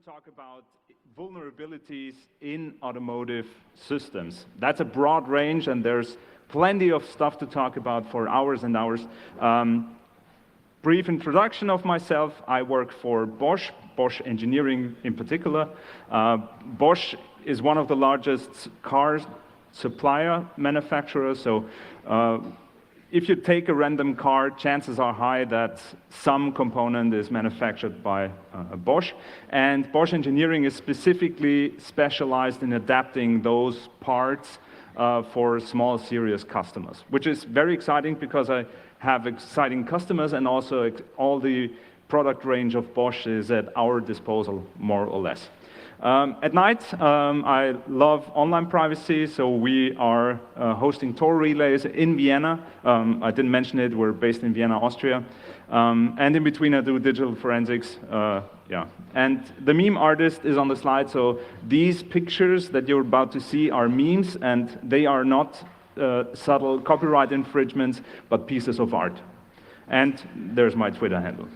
Talk about vulnerabilities in automotive systems. That's a broad range, and there's plenty of stuff to talk about for hours and hours. Brief introduction of myself. I work for Bosch Engineering in particular. Bosch is one of the largest car supplier manufacturers, so if you take a random car, chances are high that some component is manufactured by Bosch. And Bosch Engineering is specifically specialized in adapting those parts for small, serious customers, which is very exciting because I have exciting customers, and also all the product range of Bosch is at our disposal, more or less. At night, I love online privacy, so we are hosting tour relays in Vienna. I didn't mention it, we're based in Vienna, Austria. And in between I do digital forensics, And the meme artist is on the slide, so these pictures that you're about to see are memes, and they are not subtle copyright infringements, but pieces of art. And there's my Twitter handle.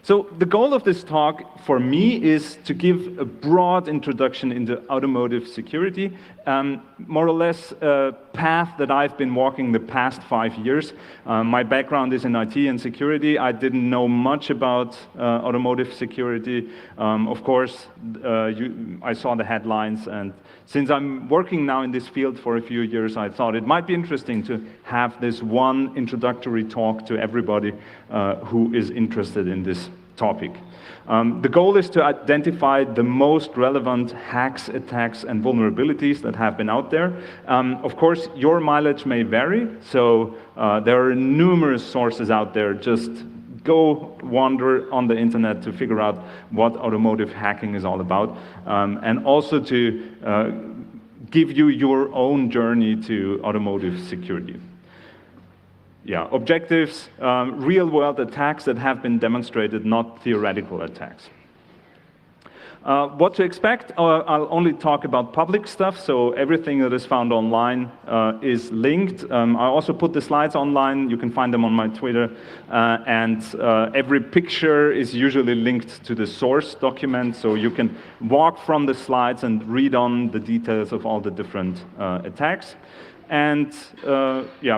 So the goal of this talk for me is to give a broad introduction into automotive security, more or less a path that I've been walking the past 5 years. My background is in IT and security. I didn't know much about automotive security. Of course, I saw the headlines, and since I'm working now in this field for a few years, I thought it might be interesting to have this one introductory talk to everybody who is interested in this topic. The goal is to identify the most relevant hacks, attacks, and vulnerabilities that have been out there. Of course, your mileage may vary, so there are numerous sources out there. Just go wander on the internet to figure out what automotive hacking is all about, and also to give you your own journey to automotive security. Yeah, objectives, real-world attacks that have been demonstrated, not theoretical attacks. What to expect? I'll only talk about public stuff, so everything that is found online is linked. I also put the slides online. You can find them on my Twitter. And every picture is usually linked to the source document, so you can walk from the slides and read on the details of all the different attacks. And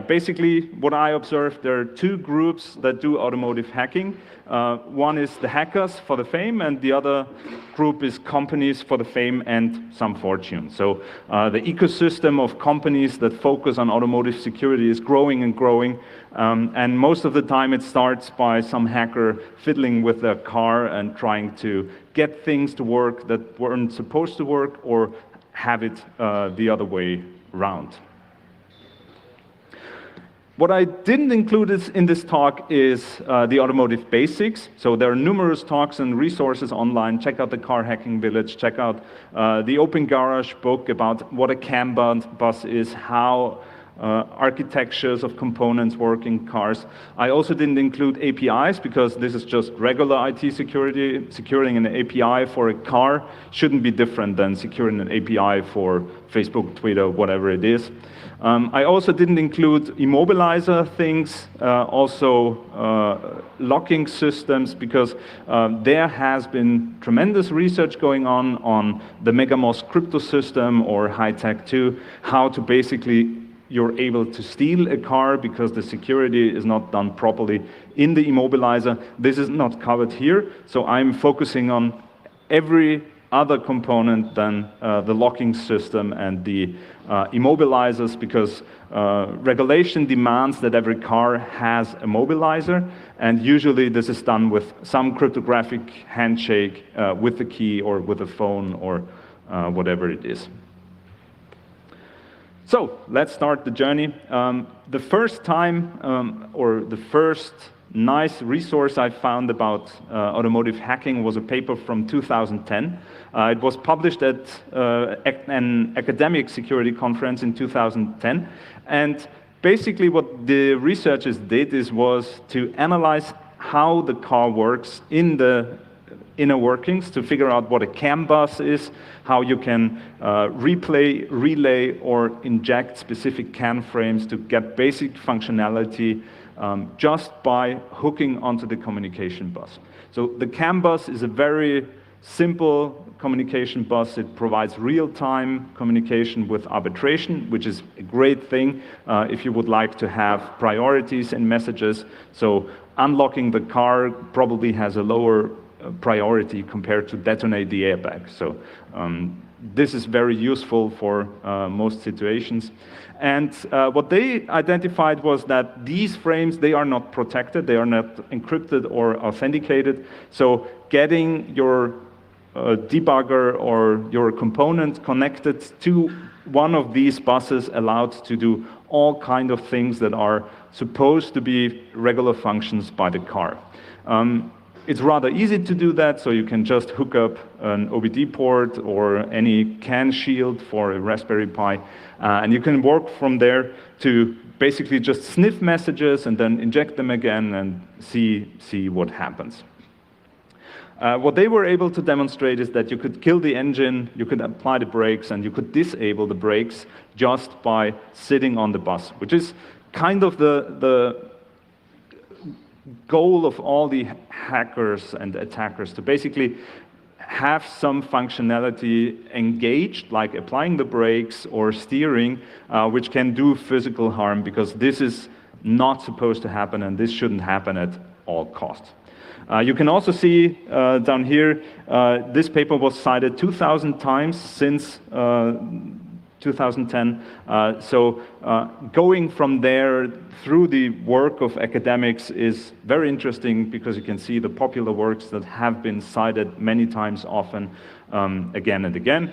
basically what I observed, there are two groups that do automotive hacking. One is the hackers for the fame, and the other group is companies for the fame and some fortune. So the ecosystem of companies that focus on automotive security is growing and growing. And most of the time it starts by some hacker fiddling with their car and trying to get things to work that weren't supposed to work, or have it the other way around. What I didn't include in this talk is the automotive basics. So there are numerous talks and resources online. Check out the Car Hacking Village. Check out the Open Garage book about what a CAN bus is, how architectures of components work in cars. I also didn't include APIs because this is just regular IT security. Securing an API for a car shouldn't be different than securing an API for Facebook, Twitter, whatever it is. I also didn't include immobilizer things, also locking systems, because there has been tremendous research going on the MegaMoS crypto system or High-Tech 2, how to basically you're able to steal a car because the security is not done properly in the immobilizer. This is not covered here, so I'm focusing on every other component than the locking system and the immobilizers, because regulation demands that every car has a mobilizer, and usually this is done with some cryptographic handshake with the key or with a phone or whatever it is. So let's start the journey. The first time, or the first nice resource I found about automotive hacking was a paper from 2010. It was published at an academic security conference in 2010. And basically what the researchers did was to analyze how the car works in the inner workings to figure out what a CAN bus is, how you can replay, relay, or inject specific CAN frames to get basic functionality just by hooking onto the communication bus. So the CAN bus is a very simple communication bus. It provides real-time communication with arbitration, which is a great thing if you would like to have priorities in messages. So unlocking the car probably has a lower priority compared to detonate the airbag. So this is very useful for most situations. And what they identified was that these frames, they are not protected, they are not encrypted or authenticated. So getting your debugger or your component connected to one of these buses allowed to do all kind of things that are supposed to be regular functions by the car. It's rather easy to do that, so you can just hook up an OBD port or any CAN shield for a Raspberry Pi, and you can work from there to basically just sniff messages and then inject them again and see what happens. What they were able to demonstrate is that you could kill the engine, you could apply the brakes, and you could disable the brakes just by sitting on the bus, which is kind of the goal of all the hackers and attackers, to basically have some functionality engaged, like applying the brakes or steering, which can do physical harm, because this is not supposed to happen, and this shouldn't happen at all costs. You can also see down here, this paper was cited 2,000 times since 2010. So going from there through the work of academics is very interesting, because you can see the popular works that have been cited many times, often, again and again.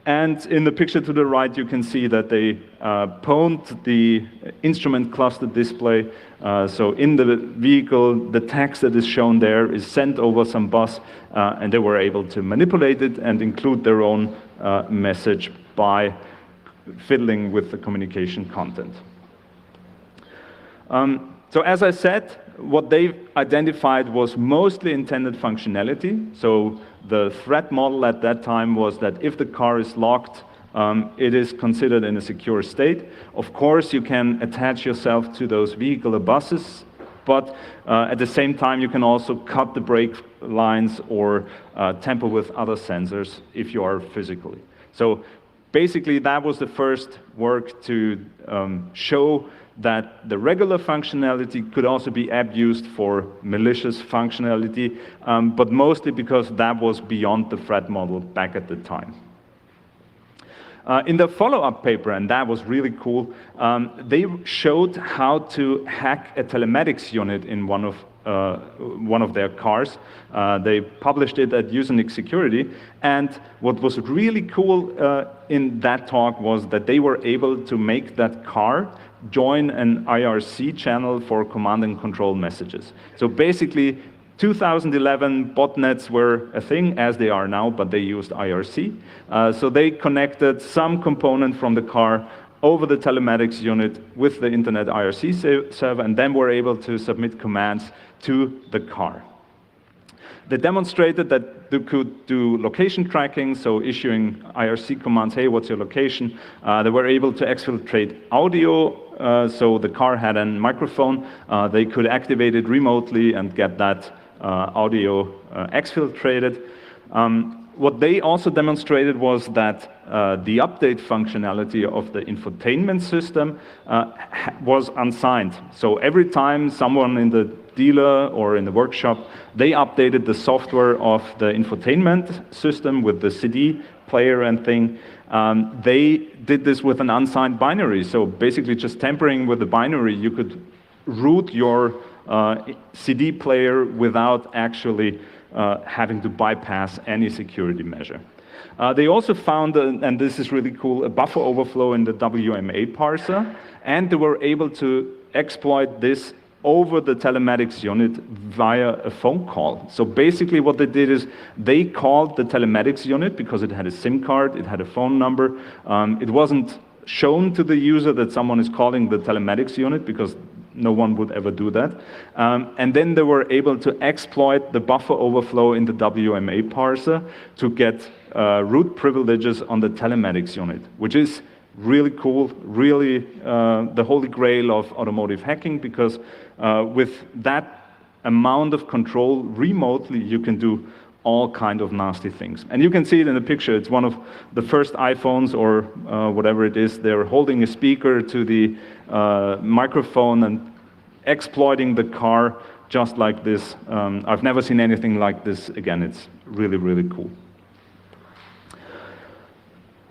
And in the picture to the right, you can see that they pwned the instrument cluster display. So in the vehicle, the text that is shown there is sent over some bus, and they were able to manipulate it and include their own message by fiddling with the communication content. So as I said, what they identified was mostly intended functionality. So the threat model at that time was that if the car is locked, it is considered in a secure state. Of course, you can attach yourself to those vehicular buses, but at the same time, you can also cut the brake lines or tamper with other sensors if you are physically. So basically, that was the first work to show that the regular functionality could also be abused for malicious functionality, but mostly because that was beyond the threat model back at the time. In the follow-up paper, and that was really cool, they showed how to hack a telematics unit in one of their cars. They published it at Insecurities, and what was really cool in that talk was that they were able to make that car join an IRC channel for command and control messages. So basically, 2011 botnets were a thing, as they are now, but they used IRC. So they connected some component from the car over the telematics unit with the internet IRC server, and then were able to submit commands to the car. They demonstrated that they could do location tracking, so issuing IRC commands, hey, what's your location? They were able to exfiltrate audio, so the car had a microphone. They could activate it remotely and get that audio exfiltrated. What they also demonstrated was that the update functionality of the infotainment system was unsigned. So every time someone in the dealer or in the workshop, they updated the software of the infotainment system with the CD player and thing. They did this with an unsigned binary. So basically just tampering with the binary, you could root your CD player without actually having to bypass any security measure. They also found, and this is really cool, a buffer overflow in the WMA parser, and they were able to exploit this over the telematics unit via a phone call. So basically what they did is they called the telematics unit because it had a SIM card, it had a phone number. It wasn't shown to the user that someone is calling the telematics unit because no one would ever do that. And then they were able to exploit the buffer overflow in the WMA parser to get root privileges on the telematics unit, which is really cool, really the holy grail of automotive hacking, because with that amount of control remotely, you can do all kind of nasty things. And you can see it in the picture. It's one of the first iPhones or whatever it is. They're holding a speaker to the microphone and exploiting the car just like this. I've never seen anything like this again. It's really, really cool.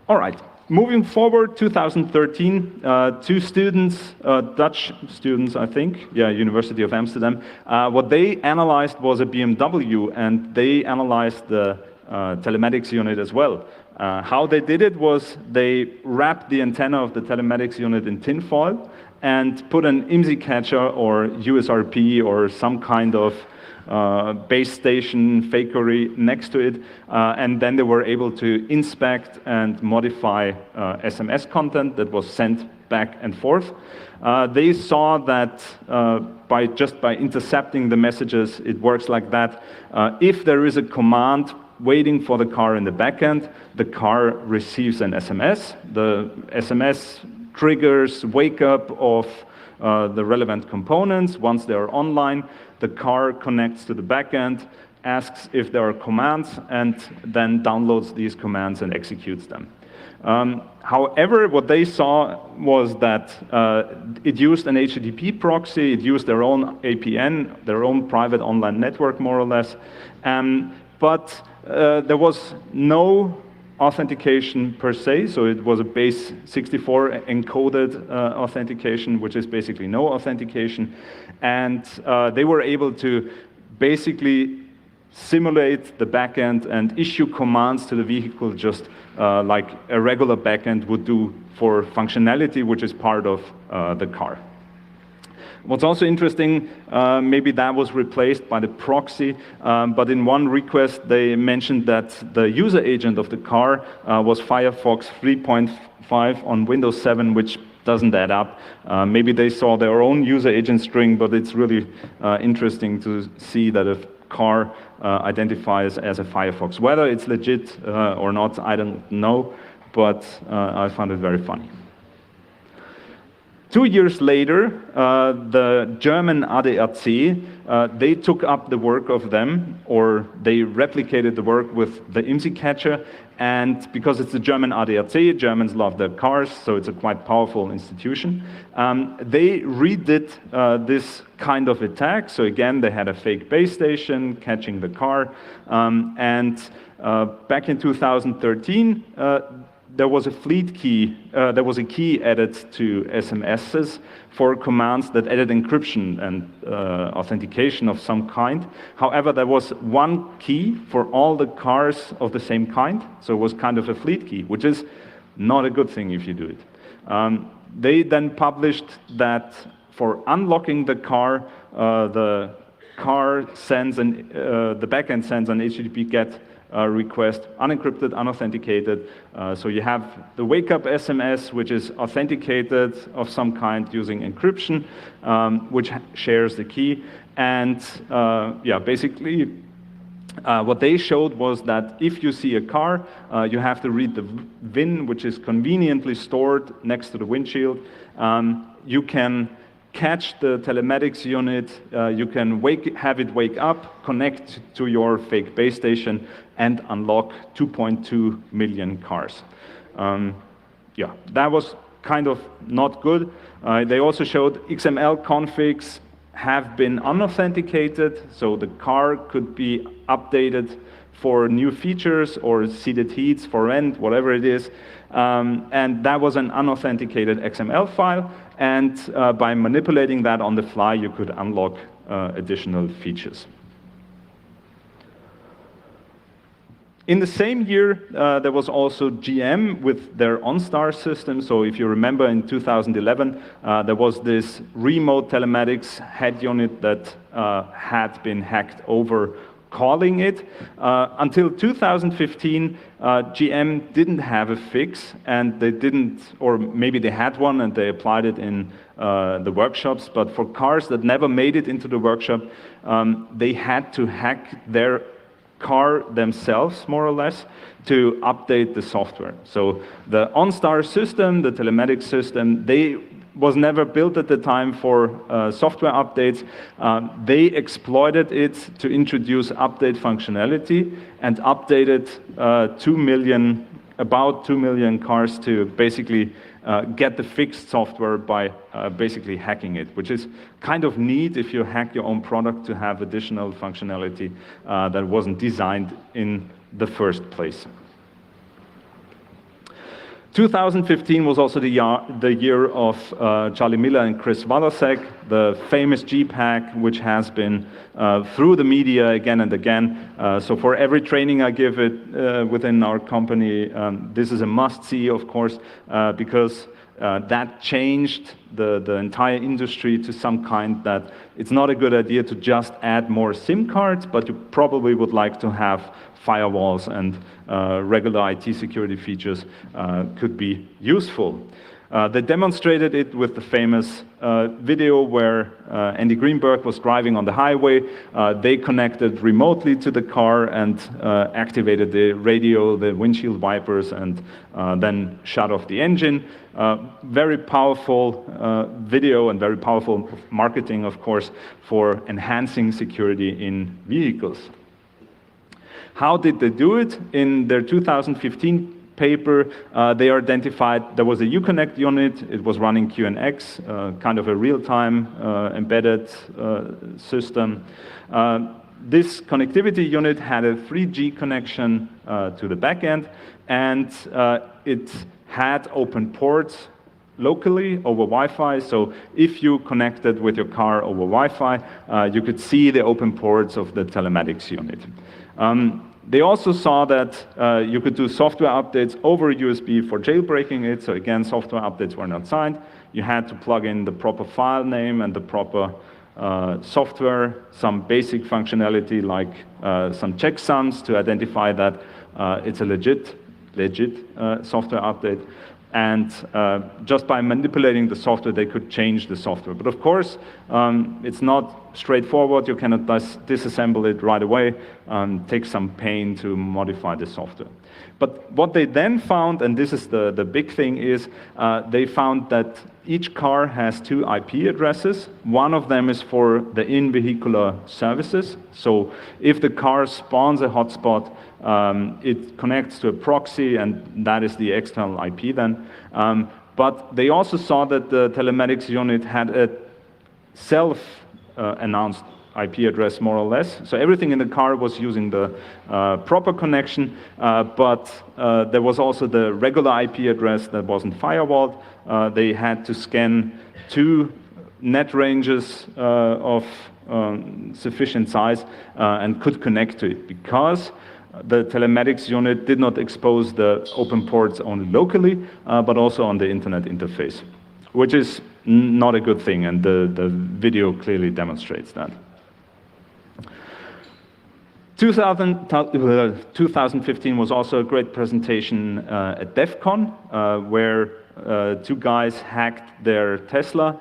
All right. Moving forward, 2013, two students, Dutch students, I think, yeah, University of Amsterdam, what they analyzed was a BMW, and they analyzed the telematics unit as well. How they did it was they wrapped the antenna of the telematics unit in tinfoil and put an IMSI catcher or USRP or some kind of base station fakery next to it, and then they were able to inspect and modify SMS content that was sent back and forth. They saw that by intercepting the messages, it works like that. If there is a command waiting for the car in the backend, the car receives an SMS. The SMS triggers wake up of the relevant components. Once they are online, the car connects to the backend, asks if there are commands, and then downloads these commands and executes them. However, what they saw was that it used an HTTP proxy, it used their own APN, their own private online network, more or less, but there was no authentication per se, so it was a base 64 encoded authentication, which is basically no authentication, and they were able to basically simulate the backend and issue commands to the vehicle just like a regular backend would do for functionality, which is part of the car. What's also interesting, maybe that was replaced by the proxy, but in one request they mentioned that the user agent of the car was Firefox 3.5 on Windows 7, which doesn't add up. Maybe they saw their own user agent string, but it's really interesting to see that a car identifies as a Firefox. Whether it's legit or not, I don't know, but I found it very funny. 2 years later, the German ADAC, they took up the work of them, or they replicated the work with the IMSI catcher, and because it's the German ADAC, Germans love their cars, so it's a quite powerful institution. They redid this kind of attack, so again, they had a fake base station catching the car, and back in 2013, there was a fleet key, there was a key added to SMSs for commands that added encryption and authentication of some kind. However, there was one key for all the cars of the same kind, so it was kind of a fleet key, which is not a good thing if you do it. They then published that for unlocking the car sends an, the backend sends an HTTP GET request, unencrypted, unauthenticated. So you have the wake-up SMS, which is authenticated of some kind using encryption, which shares the key. And yeah, basically, what they showed was that if you see a car, you have to read the VIN, which is conveniently stored next to the windshield. You can catch the telematics unit, you can have it wake up, connect to your fake base station, and unlock 2.2 million cars. Yeah, that was kind of not good. They also showed XML configs have been unauthenticated, so the car could be updated for new features or seated heats for rent, whatever it is. And that was an unauthenticated XML file, and by manipulating that on the fly, you could unlock additional features. In the same year, there was also GM with their OnStar system. So if you remember, in 2011, there was this remote telematics head unit that had been hacked over calling it. Until 2015, GM didn't have a fix, and they didn't, or maybe they had one and they applied it in the workshops, but for cars that never made it into the workshop, they had to hack their car themselves, more or less, to update the software. So the OnStar system, the telematics system, was never built at the time for software updates. They exploited it to introduce update functionality and updated about 2 million cars to basically get the fixed software by basically hacking it, which is kind of neat if you hack your own product to have additional functionality that wasn't designed in the first place. 2015 was also the year of Charlie Miller and Chris Walasek, the famous Jeep hack, which has been through the media again and again. So for every training I give it within our company, this is a must-see, of course, because that changed the entire industry to some kind that it's not a good idea to just add more SIM cards, but you probably would like to have firewalls and regular IT security features could be useful. They demonstrated it with the famous video where Andy Greenberg was driving on the highway. They connected remotely to the car and activated the radio, the windshield wipers, and then shut off the engine. Very powerful video and very powerful marketing, of course, for enhancing security in vehicles. How did they do it? In their 2015 paper, they identified there was a Uconnect unit. It was running QNX, kind of a real-time embedded system. This connectivity unit had a 3G connection to the backend, and it had open ports locally over Wi-Fi. So if you connected with your car over Wi-Fi, you could see the open ports of the telematics unit. They also saw that you could do software updates over USB for jailbreaking it. So again, software updates were not signed. You had to plug in the proper file name and the proper software, some basic functionality like some checksums to identify that it's a legit software update. And just by manipulating the software, they could change the software. But of course, it's not straightforward. You cannot disassemble it right away. Takes some pain to modify the software. But what they then found, and this is the big thing, is they found that each car has 2 IP addresses. One of them is for the in-vehicular services. So if the car spawns a hotspot, it connects to a proxy, and that is the external IP then. But they also saw that the telematics unit had a self-announced IP address, more or less. So everything in the car was using the proper connection, but there was also the regular IP address that wasn't firewalled. They had to scan 2 net ranges of sufficient size and could connect to it, because the telematics unit did not expose the open ports only locally, but also on the internet interface, which is not a good thing, and the video clearly demonstrates that. 2015 was also a great presentation at DEF CON, where 2 guys hacked their Tesla.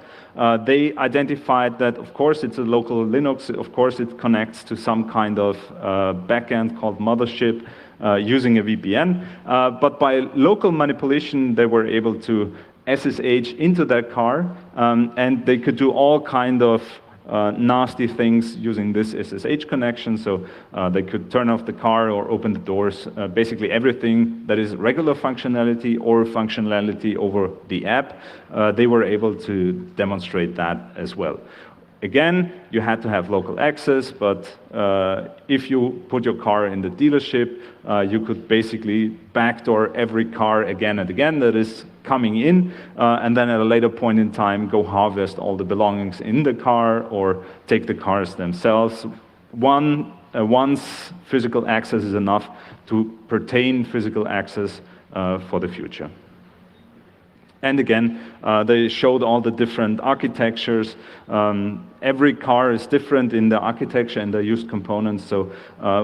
They identified that, of course, it's a local Linux. Of course, it connects to some kind of backend called mothership using a VPN. But by local manipulation, they were able to SSH into their car, and they could do all kind of nasty things using this SSH connection. So they could turn off the car or open the doors, basically everything that is regular functionality or functionality over the app. They were able to demonstrate that as well. Again, you had to have local access, but if you put your car in the dealership, you could basically backdoor every car again and again that is coming in, and then at a later point in time, go harvest all the belongings in the car or take the cars themselves. Once physical access is enough to pertain physical access for the future. And again, they showed all the different architectures. Every car is different in the architecture and the used components. So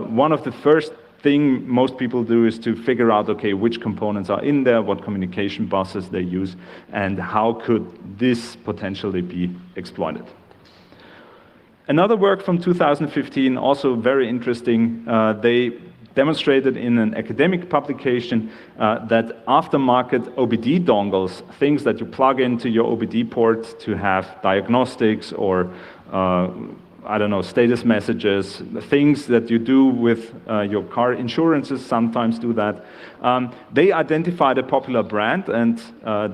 one of the first thing most people do is to figure out, okay, which components are in there, what communication buses they use, and how could this potentially be exploited. Another work from 2015, also very interesting, they demonstrated in an academic publication that aftermarket OBD dongles, things that you plug into your OBD port to have diagnostics or I don't know, status messages, things that you do with your car insurances sometimes do that. They identified a popular brand and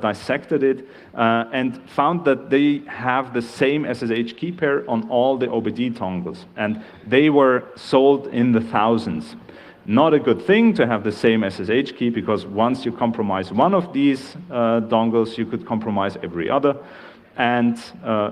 dissected it and found that they have the same SSH key pair on all the OBD dongles, and they were sold in the thousands. Not a good thing to have the same SSH key, because once you compromise one of these dongles, you could compromise every other. And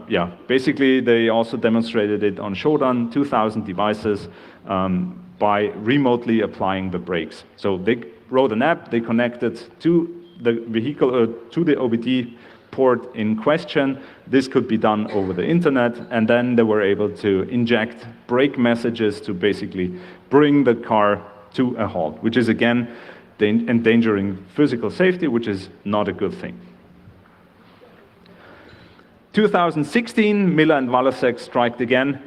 yeah, basically they also demonstrated it on Shodan, 2,000 devices, by remotely applying the brakes. So they wrote an app, they connected to the vehicle, to the OBD port in question. This could be done over the internet, and then they were able to inject brake messages to basically bring the car to a halt, which is again endangering physical safety, which is not a good thing. 2016, Miller and Walasek striked again.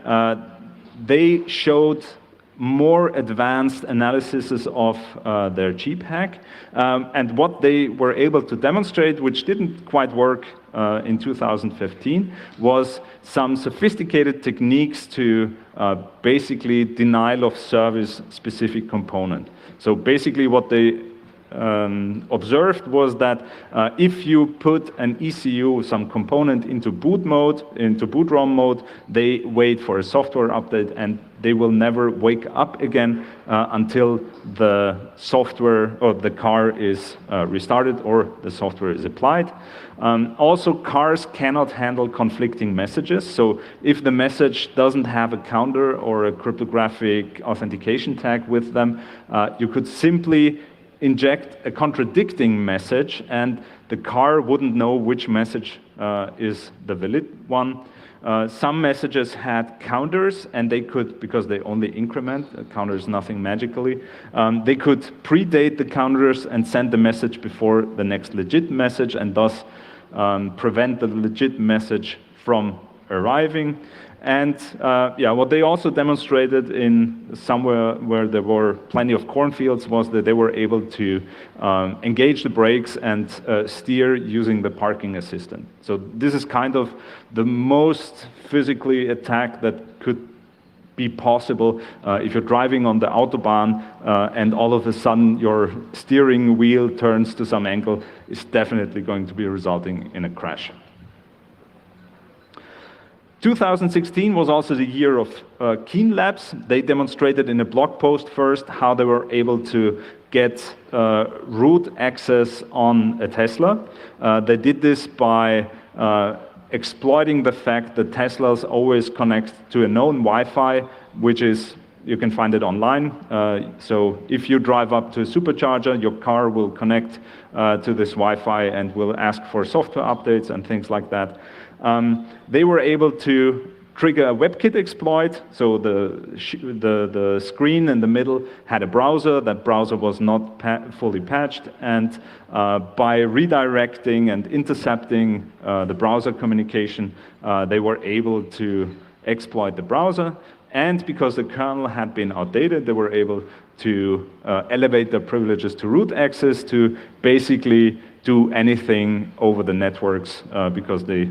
They showed more advanced analyses of their cheap hack. And what they were able to demonstrate, which didn't quite work in 2015, was some sophisticated techniques to basically denial of service specific component. So basically what they observed was that if you put an ECU, some component into boot mode, into boot ROM mode, they wait for a software update and they will never wake up again until the software or the car is restarted or the software is applied. Also, cars cannot handle conflicting messages. So if the message doesn't have a counter or a cryptographic authentication tag with them, you could simply inject a contradicting message and the car wouldn't know which message is the valid one. Some messages had counters and they could, because they only increment, counters nothing magically, they could predate the counters and send the message before the next legit message and thus prevent the legit message from arriving. And yeah, what they also demonstrated in somewhere where there were plenty of cornfields was that they were able to engage the brakes and steer using the parking assistant. So this is kind of the most physically attack that could be possible if you're driving on the Autobahn and all of a sudden your steering wheel turns to some angle. It's definitely going to be resulting in a crash. 2016 was also the year of Keen Labs. They demonstrated in a blog post first how they were able to get root access on a Tesla. They did this by exploiting the fact that Teslas always connect to a known Wi-Fi, which is, you can find it online. So if you drive up to a supercharger, your car will connect to this Wi-Fi and will ask for software updates and things like that. They were able to trigger a WebKit exploit, so the screen in the middle had a browser. That browser was not fully patched, and by redirecting and intercepting the browser communication, they were able to exploit the browser. And because the kernel had been outdated, they were able to elevate their privileges to root access to basically do anything over the networks because they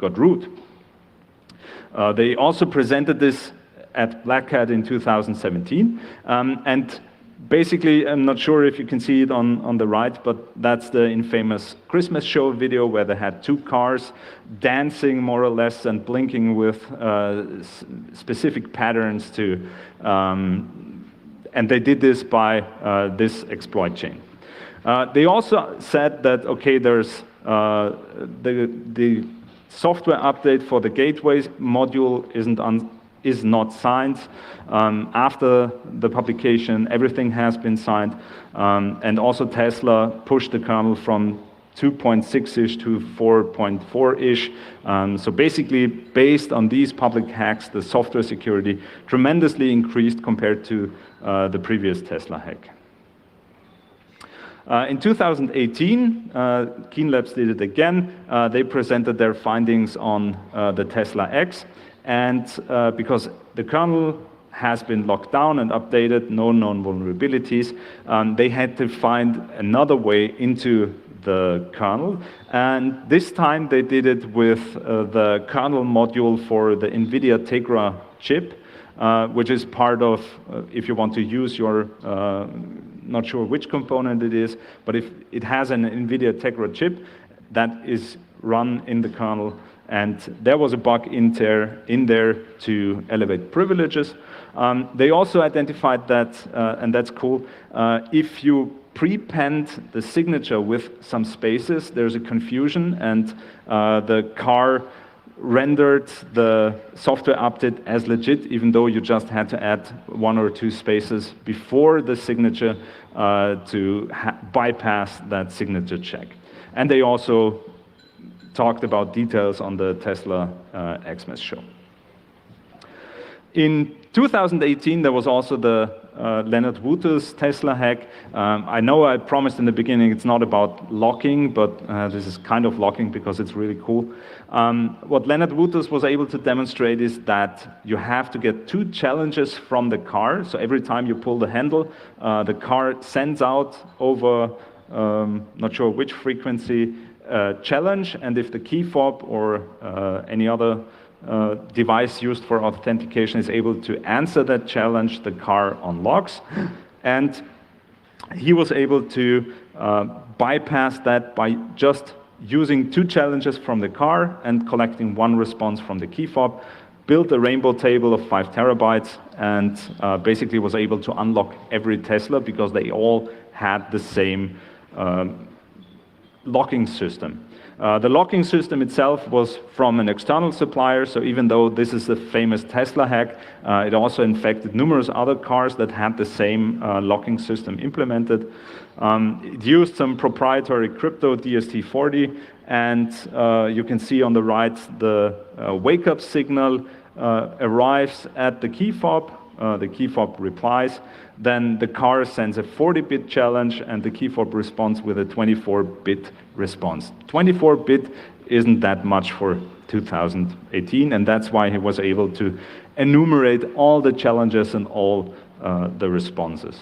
got root. They also presented this at Black Hat in 2017. And basically, I'm not sure if you can see it on the right, but that's the infamous Christmas show video where they had two cars dancing more or less and blinking with specific patterns to, and they did this by this exploit chain. They also said that, okay, there's the software update for the gateways module is not signed. After the publication, everything has been signed. And also Tesla pushed the kernel from 2.6-ish to 4.4-ish. So basically, based on these public hacks, the software security tremendously increased compared to the previous Tesla hack. In 2018, Keen Labs did it again. They presented their findings on the Tesla X, and because the kernel has been locked down and updated, no known vulnerabilities, they had to find another way into the kernel, and this time they did it with the kernel module for the NVIDIA Tegra chip, which is part of, if you want to use your, not sure which component it is, but if it has an NVIDIA Tegra chip that is run in the kernel, and there was a bug in there to elevate privileges. They also identified that, and that's cool, if you prepend the signature with some spaces, there's a confusion, and the car rendered the software update as legit, even though you just had to add 1 or 2 spaces before the signature to bypass that signature check. And they also talked about details on the Tesla Xmas show. In 2018, there was also the Leonard Wouters Tesla hack. I know I promised in the beginning it's not about locking, but this is kind of locking because it's really cool. What Leonard Wouters was able to demonstrate is that you have to get 2 challenges from the car. So every time you pull the handle, the car sends out over, not sure which frequency, challenge, and if the key fob or any other device used for authentication is able to answer that challenge, the car unlocks. And he was able to bypass that by just using 2 challenges from the car and collecting 1 response from the key fob, built a rainbow table of 5 terabytes, and basically was able to unlock every Tesla because they all had the same locking system. The locking system itself was from an external supplier, so even though this is the famous Tesla hack, it also infected numerous other cars that had the same locking system implemented. It used some proprietary crypto DST40, and you can see on the right the wake-up signal arrives at the key fob. The key fob replies, then the car sends a 40-bit challenge, and the key fob responds with a 24-bit response. 24-bit isn't that much for 2018, and that's why he was able to enumerate all the challenges and all the responses.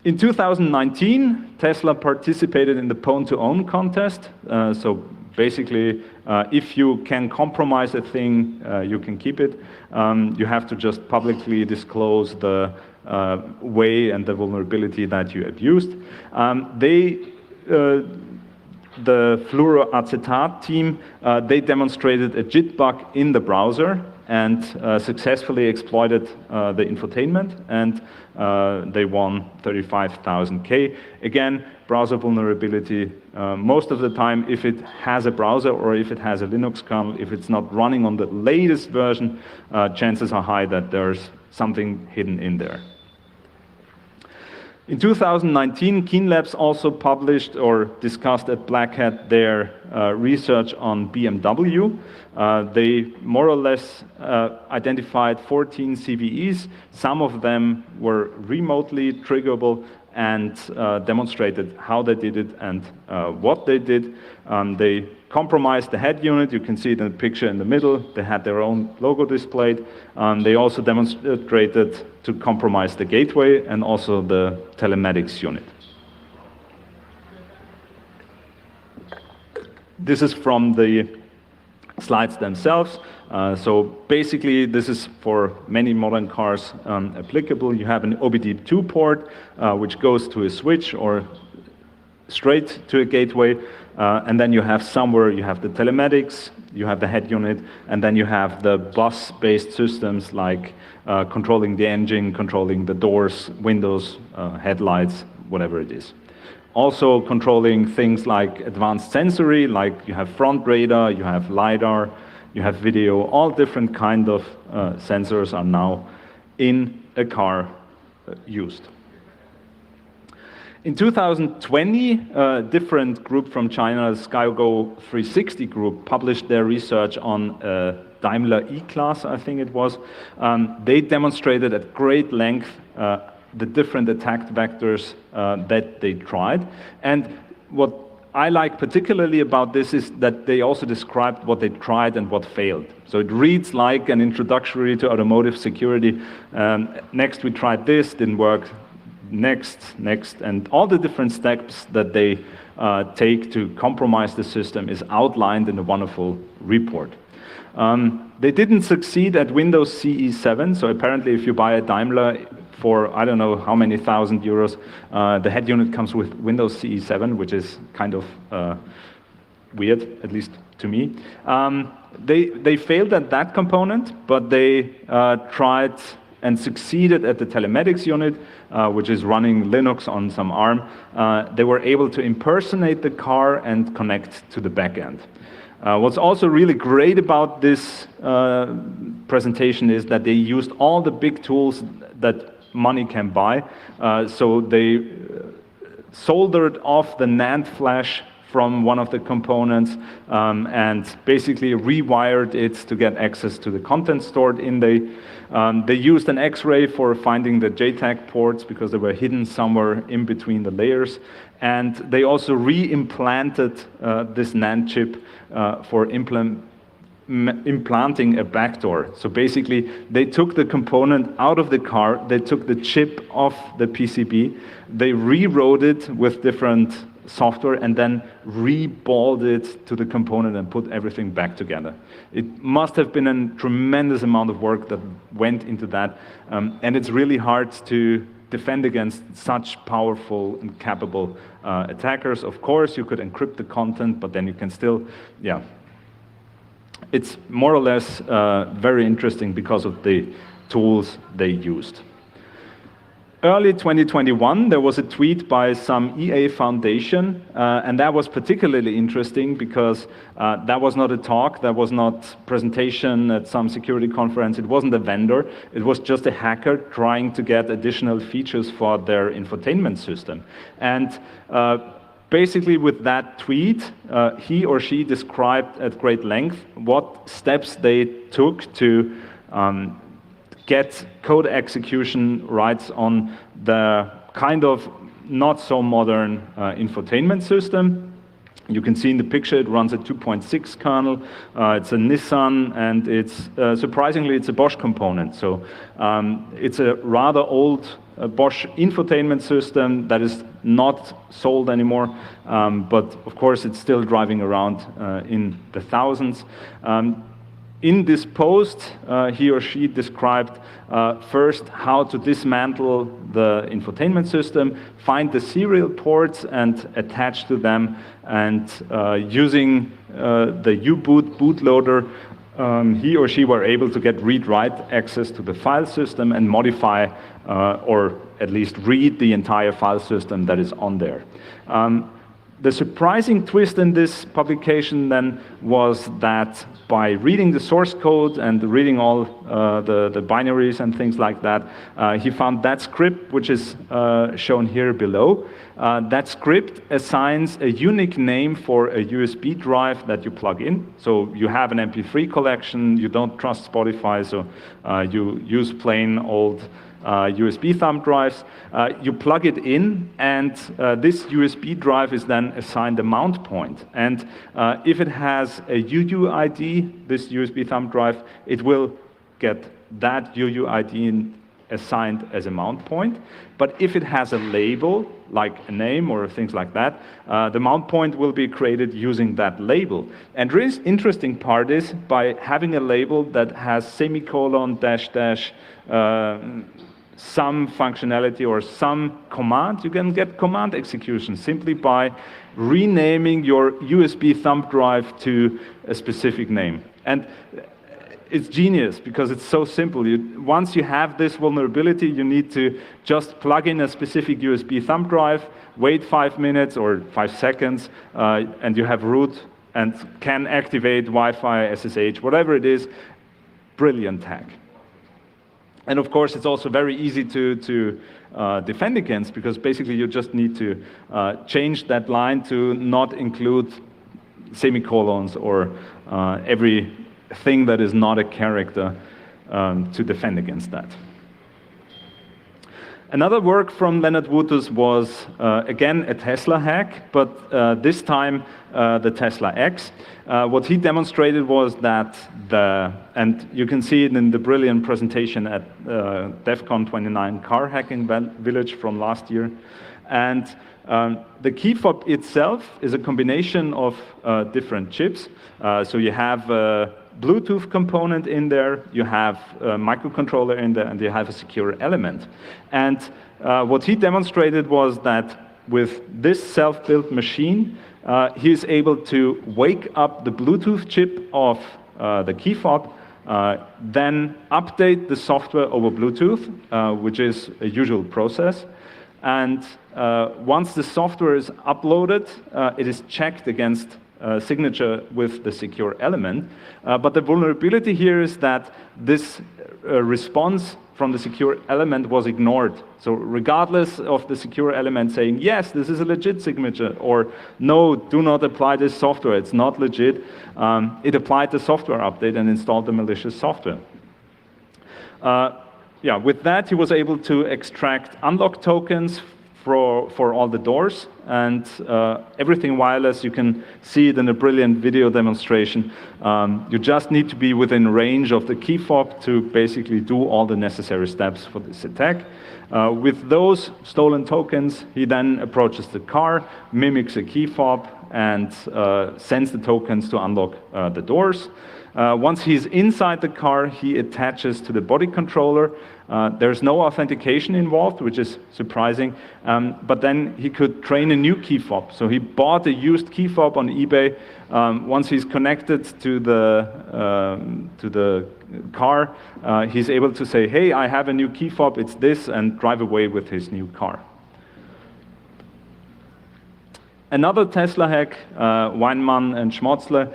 In 2019, Tesla participated in the Pwn2Own contest. So basically, if you can compromise a thing, you can keep it. You have to just publicly disclose the way and the vulnerability that you abused. The fluoroacetate team, they demonstrated a JIT bug in the browser and successfully exploited the infotainment, and they won 35,000 Again, browser vulnerability, most of the time, if it has a browser or if it has a Linux kernel, if it's not running on the latest version, chances are high that there's something hidden in there. In 2019, Keen Labs also published or discussed at Black Hat their research on BMW. They more or less identified 14 CVEs. Some of them were remotely triggerable and demonstrated how they did it and what they did. They compromised the head unit. You can see it in the picture in the middle. They had their own logo displayed. They also demonstrated to compromise the gateway and also the telematics unit. This is from the slides themselves. So basically, this is for many modern cars applicable. You have an OBD2 port, which goes to a switch or straight to a gateway. And then you have somewhere, you have the telematics, you have the head unit, and then you have the bus-based systems like controlling the engine, controlling the doors, windows, headlights, whatever it is. Also controlling things like advanced sensory, like you have front radar, you have LiDAR, you have video, all different kind of sensors are now in a car used. In 2020, a different group from China, SkyGo 360 group, published their research on Daimler E-Class, I think it was. They demonstrated at great length the different attack vectors that they tried. And what I like particularly about this is that they also described what they tried and what failed. So it reads like an introductory to automotive security. Next we tried this, didn't work. Next, and all the different steps that they take to compromise the system is outlined in a wonderful report. They didn't succeed at Windows CE 7, so apparently if you buy a Daimler for I don't know how many thousand euros, the head unit comes with Windows CE 7, which is kind of weird, at least to me. They failed at that component, but they tried and succeeded at the telematics unit, which is running Linux on some ARM. They were able to impersonate the car and connect to the backend. What's also really great about this presentation is that they used all the big tools that money can buy. So they soldered off the NAND flash from one of the components and basically rewired it to get access to the content stored in the. They used an X-ray for finding the JTAG ports because they were hidden somewhere in between the layers. And they also re-implanted this NAND chip for implanting a backdoor. So basically, they took the component out of the car, they took the chip off the PCB, they rewrote it with different software and then reballed it to the component and put everything back together. It must have been a tremendous amount of work that went into that, and it's really hard to defend against such powerful and capable attackers. Of course, you could encrypt the content, but then you can still, yeah. It's more or less very interesting because of the tools they used. Early 2021, there was a tweet by some EA Foundation, and that was particularly interesting because that was not a talk, that was not presentation at some security conference, it wasn't a vendor, it was just a hacker trying to get additional features for their infotainment system. And basically with that tweet, he or she described at great length what steps they took to get code execution rights on the kind of not so modern infotainment system. You can see in the picture it runs a 2.6 kernel. It's a Nissan, and it's surprisingly it's a Bosch component. So it's a rather old Bosch infotainment system that is not sold anymore, but of course it's still driving around in the thousands. In this post, he or she described first how to dismantle the infotainment system, find the serial ports and attach to them, and using the U-boot bootloader, he or she were able to get read-write access to the file system and modify or at least read the entire file system that is on there. The surprising twist in this publication then was that by reading the source code and reading all the binaries and things like that, he found that script, which is shown here below. That script assigns a unique name for a USB drive that you plug in. So you have an MP3 collection, you don't trust Spotify, so you use plain old USB thumb drives. You plug it in, and this USB drive is then assigned a mount point. And if it has a UUID, this USB thumb drive, it will get that UUID assigned as a mount point. But if it has a label, like a name or things like that, the mount point will be created using that label. And the really interesting part is, by having a label that has semicolon, dash, dash, some functionality or some command, you can get command execution simply by renaming your USB thumb drive to a specific name. And it's genius because it's so simple. Once you have this vulnerability, you need to just plug in a specific USB thumb drive, wait 5 minutes or 5 seconds, and you have root and can activate Wi-Fi, SSH, whatever it is. Brilliant hack. And of course, it's also very easy to defend against, because basically you just need to change that line to not include semicolons or everything that is not a character to defend against that. Another work from Leonard Wouters was, again, a Tesla hack, but this time the Tesla X. What he demonstrated was that and you can see it in the brilliant presentation at DEF CON 29 Car Hacking Village from last year. And the key fob itself is a combination of different chips. So you have a Bluetooth component in there, you have a microcontroller in there, and you have a secure element. And what he demonstrated was that with this self-built machine, he is able to wake up the Bluetooth chip of the key fob, then update the software over Bluetooth, which is a usual process. And once the software is uploaded, it is checked against signature with the secure element. But the vulnerability here is that this response from the secure element was ignored. So regardless of the secure element saying, yes, this is a legit signature, or no, do not apply this software, it's not legit, it applied the software update and installed the malicious software. Yeah, with that, he was able to extract unlock tokens for all the doors, and everything wireless. You can see it in a brilliant video demonstration. You just need to be within range of the key fob to basically do all the necessary steps for this attack. With those stolen tokens, he then approaches the car, mimics a key fob, and sends the tokens to unlock the doors. Once he's inside the car, he attaches to the body controller. There's no authentication involved, which is surprising, but then he could train a new key fob. So he bought a used key fob on eBay. Once he's connected to the car, he's able to say, hey, I have a new key fob, it's this, and drive away with his new car. Another Tesla hack, Weinmann and Schmotzler,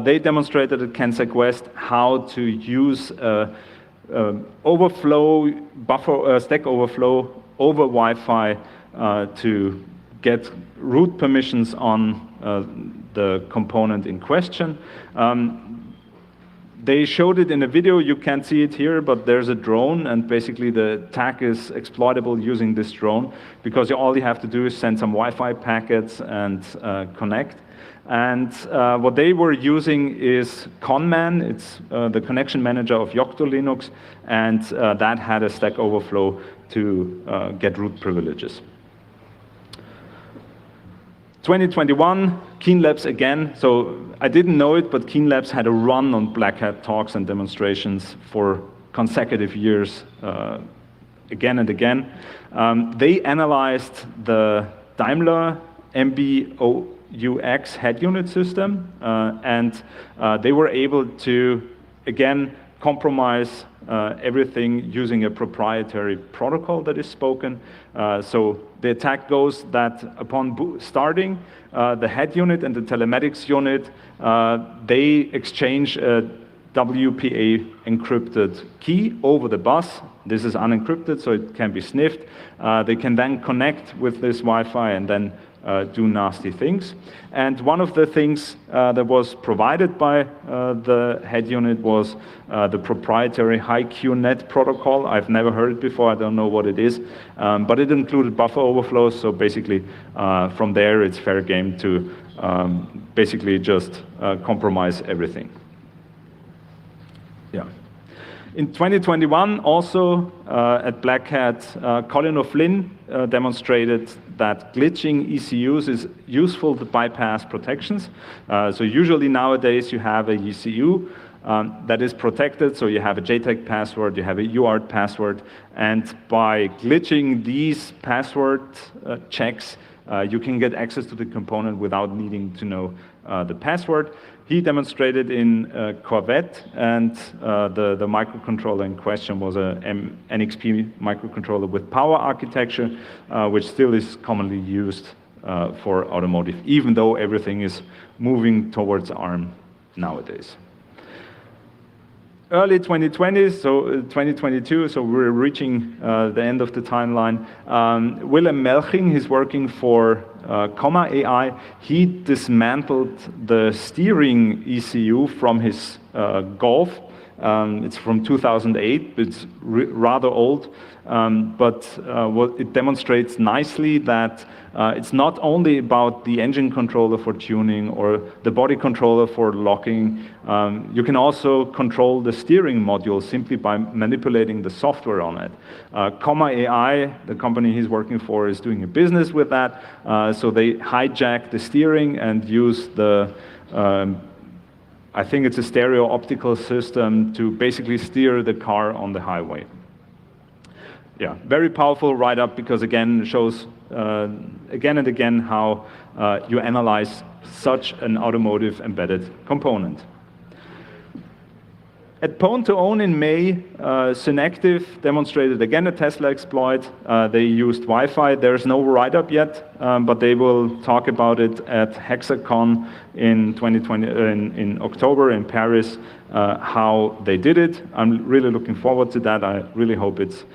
they demonstrated at CanSec West how to use overflow buffer, stack overflow over Wi-Fi to get root permissions on the component in question. They showed it in a video. You can't see it here, but there's a drone, and basically the attack is exploitable using this drone, because all you have to do is send some Wi-Fi packets and connect. And what they were using is Conman. It's the connection manager of Yocto Linux, and that had a Stack Overflow to get root privileges. 2021, Keen Labs again. So I didn't know it, but Keen Labs had a run on Black Hat talks and demonstrations for consecutive years, again and again. They analyzed the Daimler MB-UX head unit system, and they were able to, again, compromise everything using a proprietary protocol that is spoken. So the attack goes that upon starting, the head unit and the telematics unit, they exchange a WPA encrypted key over the bus. This is unencrypted, so it can be sniffed. They can then connect with this Wi-Fi and then do nasty things. And one of the things that was provided by the head unit was the proprietary HiQNet protocol. I've never heard it before, I don't know what it is, but it included buffer overflows, so basically from there it's fair game to basically just compromise everything. Yeah. In 2021, also at Black Hat, Colin O'Flynn demonstrated that glitching ECUs is useful to bypass protections. So usually nowadays you have a ECU that is protected, so you have a JTAG password, you have a UART password, and by glitching these password checks, you can get access to the component without needing to know the password. He demonstrated in Corvette, and the microcontroller in question was a NXP microcontroller with power architecture, which still is commonly used for automotive, even though everything is moving towards ARM nowadays. early 2020s, so 2022, so we're reaching the end of the timeline. Willem Melching, he's working for Comma AI. He dismantled the steering ECU from his Golf. It's from 2008, it's rather old, but what it demonstrates nicely that it's not only about the engine controller for tuning or the body controller for locking. You can also control the steering module simply by manipulating the software on it. Comma AI, the company he's working for, is doing a business with that. So they hijack the steering and use the I think it's a stereo optical system to basically steer the car on the highway. Yeah, very powerful write-up because again, it shows again and again how you analyze such an automotive embedded component. At Pwn to Own in May, Synactive demonstrated again a Tesla exploit. They used Wi-Fi. There's no write-up yet, but they will talk about it at Hexacon in 2020 in October in Paris. How they did it. I'm really looking forward to that. I really hope it's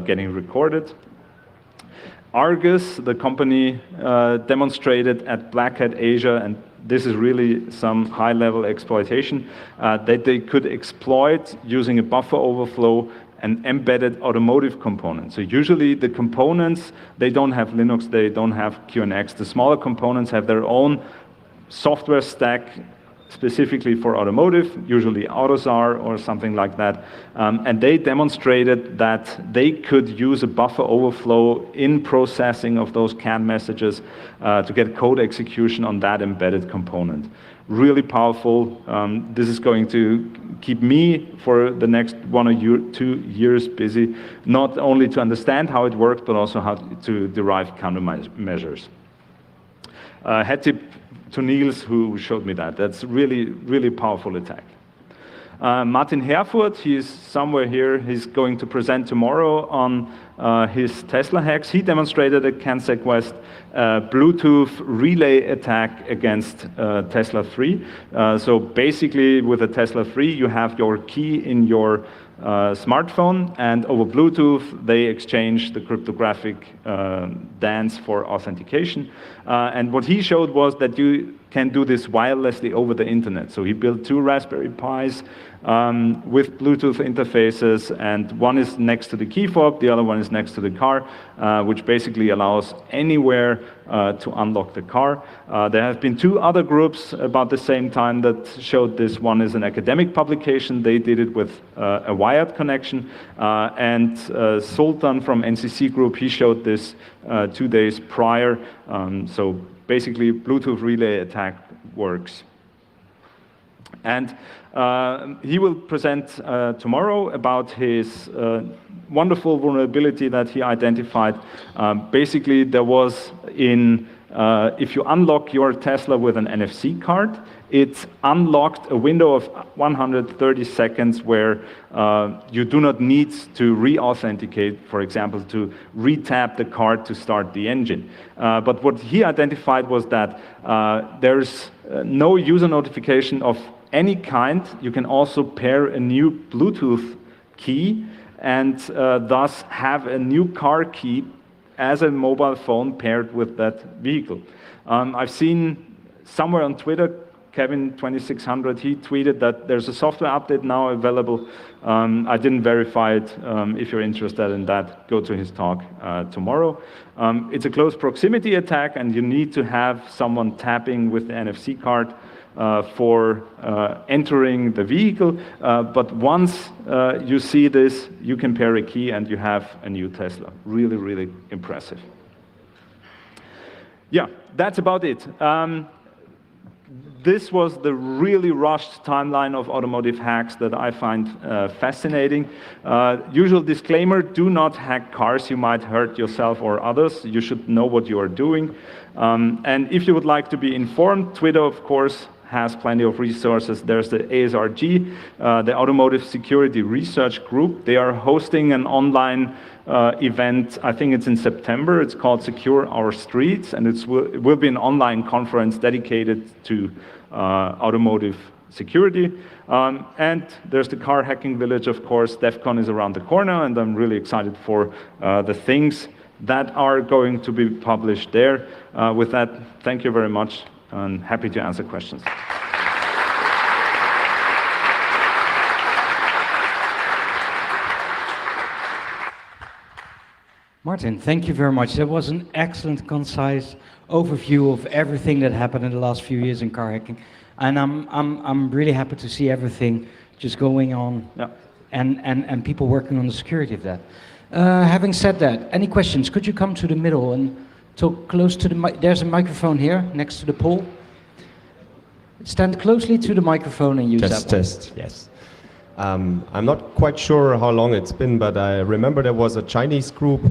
getting recorded. Argus, the company, demonstrated at Black Hat Asia, and this is really some high-level exploitation, that they could exploit using a buffer overflow and embedded automotive components. So usually the components, they don't have Linux, they don't have QNX. The smaller components have their own software stack specifically for automotive, usually AutoSAR or something like that. And they demonstrated that they could use a buffer overflow in processing of those CAN messages to get code execution on that embedded component. Really powerful. This is going to keep me for the next 1 or 2 years busy, not only to understand how it works, but also how to derive countermeasures. Hat tip to Niels, who showed me that. That's really, really powerful attack. Martin Herfurth, he's somewhere here. He's going to present tomorrow on his Tesla hacks. He demonstrated at CanSecWest Bluetooth relay attack against Tesla 3. So basically, with a Tesla 3, you have your key in your smartphone, and over Bluetooth, they exchange the cryptographic dance for authentication. And what he showed was that you can do this wirelessly over the internet. So he built 2 Raspberry Pis with Bluetooth interfaces, and one is next to the key fob, the other one is next to the car, which basically allows anywhere to unlock the car. There have been 2 other groups about the same time that showed this. One is an academic publication. They did it with a wired connection. And Sultan from NCC Group, he showed this 2 days prior. So basically, Bluetooth relay attack works. And he will present tomorrow about his wonderful vulnerability that he identified. Basically, there was if you unlock your Tesla with an NFC card, it unlocked a window of 130 seconds where you do not need to re-authenticate, for example, to re-tap the card to start the engine. But what he identified was that there's no user notification of any kind. You can also pair a new Bluetooth key and thus have a new car key as a mobile phone paired with that vehicle. I've seen somewhere on Twitter, Kevin2600, he tweeted that there's a software update now available. I didn't verify it. If you're interested in that, go to his talk tomorrow. It's a close proximity attack, and you need to have someone tapping with the NFC card for entering the vehicle. But once you see this, you can pair a key and you have a new Tesla. Really, really impressive. Yeah, that's about it. This was the really rushed timeline of automotive hacks that I find fascinating. Usual disclaimer, do not hack cars. You might hurt yourself or others. You should know what you are doing. And if you would like to be informed, Twitter, of course, has plenty of resources. There's the ASRG, the Automotive Security Research Group. They are hosting an online event. I think it's in September. It's called Secure Our Streets, and it will be an online conference dedicated to automotive security. And there's the car hacking village, of course. DEF CON is around the corner, and I'm really excited for the things that are going to be published there. With that, thank you very much, and happy to answer questions. Martin, thank you very much. That was an excellent, concise overview of everything that happened in the last few years in car hacking. And I'm really happy to see everything just going on, yeah, and people working on the security of that. Having said that, any questions? Could you come to the middle and talk close to the mic? There's a microphone here next to the pole. Stand closely to the microphone and use that one. Test, yes. I'm not quite sure how long it's been, but I remember there was a Chinese group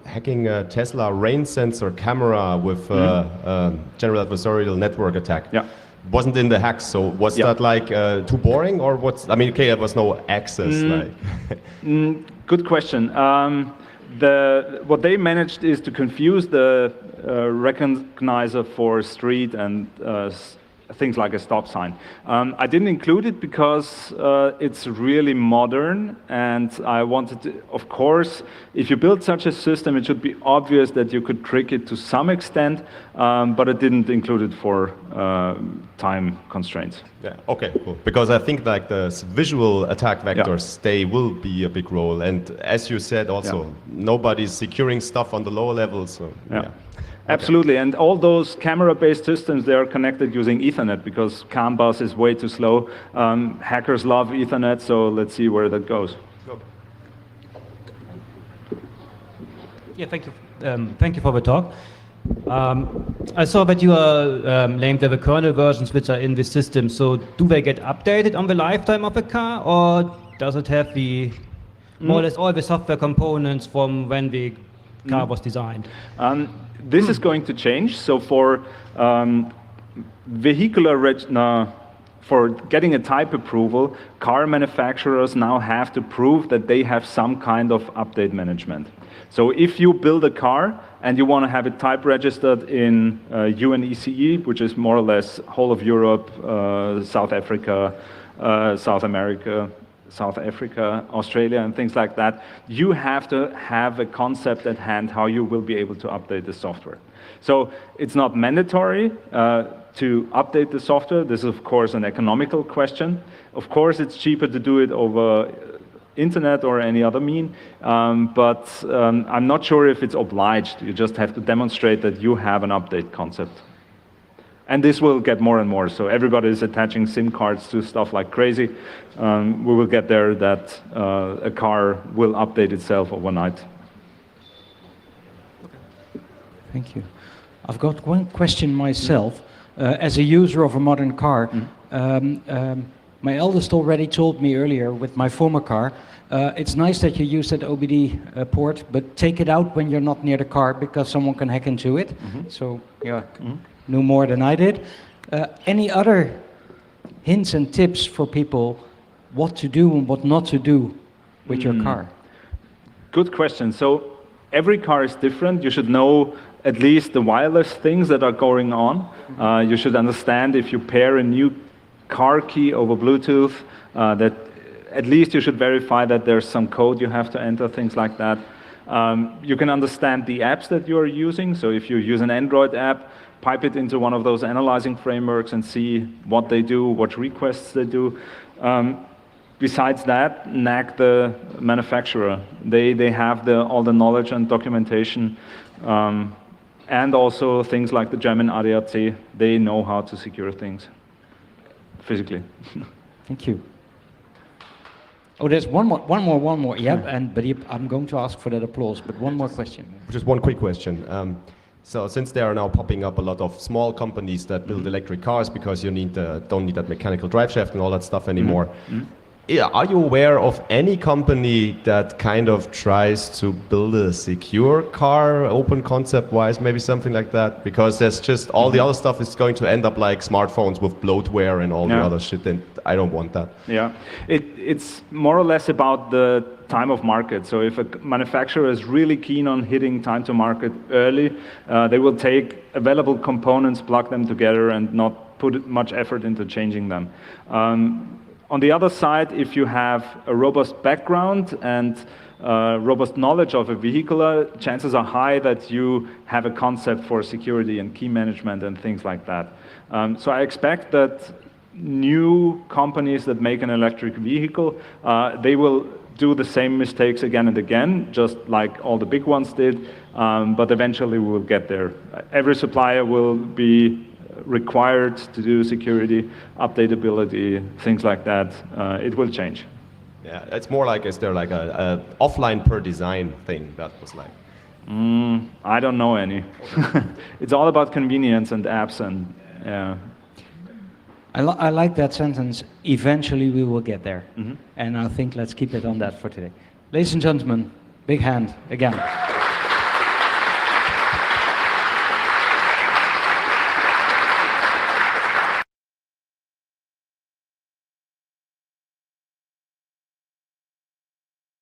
hacking a Tesla rain sensor camera with general adversarial network attack. Yeah. Wasn't in the hack, so was that like too boring, or what's? I mean, okay, there was no access. Good question. What they managed is to confuse the recognizer for street and things like a stop sign. I didn't include it because it's really modern, and I wanted to, of course, if you build such a system, it should be obvious that you could trick it to some extent, but I didn't include it for time constraints. Yeah. Okay. Cool. Because I think like the visual attack vectors, they will be a big role, and as you said, also nobody's securing stuff on the lower levels. So, yeah. Absolutely, and all those camera-based systems, they are connected using Ethernet because CAN bus is way too slow. Hackers love Ethernet, so let's see where that goes. Yeah, thank you. Thank you for the talk. I saw that you are named the kernel versions which are in the system. So do they get updated on the lifetime of a car, or does it have the more or less all the software components from when the car was designed? This is going to change. So for for getting a type approval, car manufacturers now have to prove that they have some kind of update management. So if you build a car and you want to have it type registered in UNECE, which is more or less whole of Europe, South Africa, South America, South Africa, Australia, and things like that, you have to have a concept at hand how you will be able to update the software. So it's not mandatory to update the software. This is, of course, an economical question. Of course, it's cheaper to do it over internet or any other mean, but I'm not sure if it's obliged. You just have to demonstrate that you have an update concept. And this will get more and more. So everybody is attaching SIM cards to stuff like crazy. We will get there that a car will update itself overnight. Thank you. I've got one question myself. As a user of a modern car, my eldest already told me earlier with my former car, it's nice that you use that OBD port, but take it out when you're not near the car because someone can hack into it. So yeah. Knew more than I did. Any other hints and tips for people what to do and what not to do with your car? Good question. So every car is different. You should know at least the wireless things that are going on. You should understand if you pair a new car key over Bluetooth, that at least you should verify that there's some code you have to enter, things like that. You can understand the apps that you are using. So if you use an Android app, pipe it into one of those analyzing frameworks and see what they do, what requests they do. Besides that, nag the manufacturer. They have all the knowledge and documentation, and also things like the German ADAC. They know how to secure things physically. Thank you. Oh, there's one more. Yeah, but I'm going to ask for that applause. But one more question. Just one quick question. So since there are now popping up a lot of small companies that build electric cars because you don't need that mechanical drive shaft and all that stuff anymore, are you aware of any company that kind of tries to build a secure car, open concept-wise, maybe something like that? Because there's just all the other stuff is going to end up like smartphones with bloatware and all the other shit, and I don't want that. Yeah, it's more or less about the time of market. So if a manufacturer is really keen on hitting time to market early, they will take available components, plug them together, and not put much effort into changing them. On the other side, if you have a robust background and robust knowledge of a vehicle, chances are high that you have a concept for security and key management and things like that. So I expect that new companies that make an electric vehicle, they will do the same mistakes again and again, just like all the big ones did, but eventually we will get there. Every supplier will be required to do security, updatability, things like that. It will change. Yeah, it's more like, is there like a offline per design thing that was like? I don't know any. It's all about convenience and apps and yeah. I like that sentence. Eventually we will get there. And I think let's keep it on that for today. Ladies and gentlemen, big hand again.